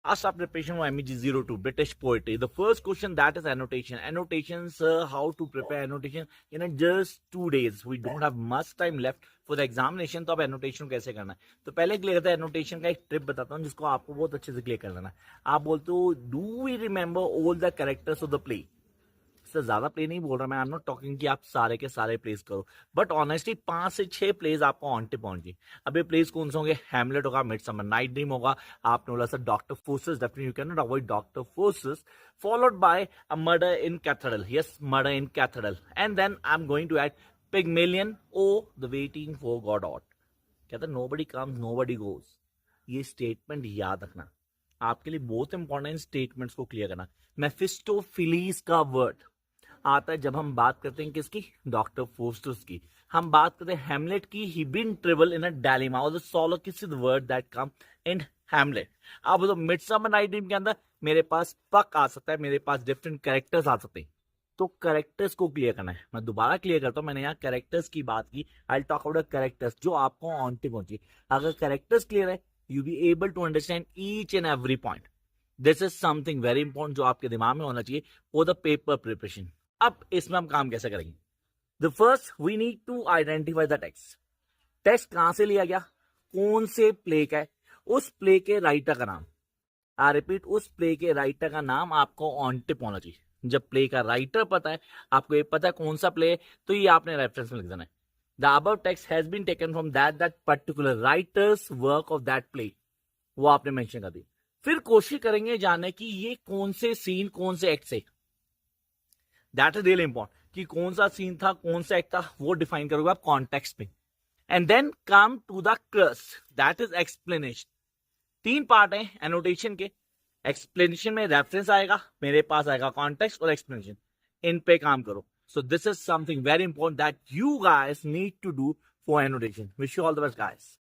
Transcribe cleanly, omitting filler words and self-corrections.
Last up preparation for MEG02 British poetry. The first question that is annotation. Annotations, how to prepare annotation in just 2 days. We don't have much time left for the examination. तो अब annotation कैसे करना है? तो पहले clear करते हैं annotation का एक ट्रिप बताता हूँ जिसको आपको बहुत अच्छे से क्लियर कर लेना है. आप बोलते हो do we remember all the characters of the play? इससे ज्यादा प्ले नहीं बोल रहा मैं. आई एम नॉट टॉकिंग कि आप सारे के सारे प्लेस करो, बट ऑनेस्टली 5 से 6 प्लेस आपको ऑन टिप होंगे. अब ये प्लेस कौन से होंगे? हैमलेट होगा, मिडसमर नाइट ड्रीम होगा, आपने बोला sir Doctor Faustus, definitely you can not avoid Doctor Faustus, followed by a Murder in Cathedral. Yes, Murder in Cathedral. And then I am going to add Pygmalion or the Waiting for Godot. कहता nobody comes nobody goes. ये statement याद रखना, आपके लिए बहुत important statements को clear करना. मेफिस्टोफिलीज का वर्ड आता है जब हम बात करते हैं किसकी? डॉक्टर फोस्टस की. हम बात करते हैं हैमलेट की. He been travel in a dilemma और the soliloquies the word that come in Hamlet. अब तो मिडसमर नाइट ड्रीम के अंदर मेरे पास पक आ सकता है, मेरे पास डिफरेंट कैरेक्टर्स आ सकते हैं. तो कैरेक्टर्स को क्लियर करना है. मैं दोबारा क्लियर करता हूं, मैंने यहाँ कैरेक्टर्स की बात की. आई टॉक अबाउट कैरेक्टर्स जो आपको ऑन टिप पहुंची. अगर कैरेक्टर्स क्लियर है, you be able to understand each and every point. This is something very important जो आपके दिमाग में होना चाहिए फॉर द पेपर प्रिपरेशन. अब इसमें हम काम कैसे करेंगे? The first we need to identify the text. Text कहां से लिया गया, कौन से प्ले का है, उस प्ले के राइटर का नाम. आई रिपीट, उस प्ले के राइटर का नाम आपको ऑन टिप होना चाहिए. जब प्ले का राइटर पता है, आपको ये पता है कौन सा प्ले है, तो ये आपने रेफरेंस में लिख देना है. The above text has been taken from that particular writer's work of that play. वो आपने मेंशन कर दी. फिर कोशिश करेंगे जानने की ये कौन से सीन, कौन से एक्ट से. दैट इज रियली इंपॉर्टेंट कि कौन सा सीन था, कौन सा एक्ट था, वो डिफाइन करोगे आप कॉन्टेक्स्ट में. And then come to the crux, that is explanation. 3 part है एनोटेशन के. एक्सप्लेनेशन में रेफरेंस आएगा, मेरे पास आएगा कॉन्टेक्स्ट और एक्सप्लेनेशन. इन पे काम करो. So this is something very important that you guys need to do for annotation. Wish you all the best guys.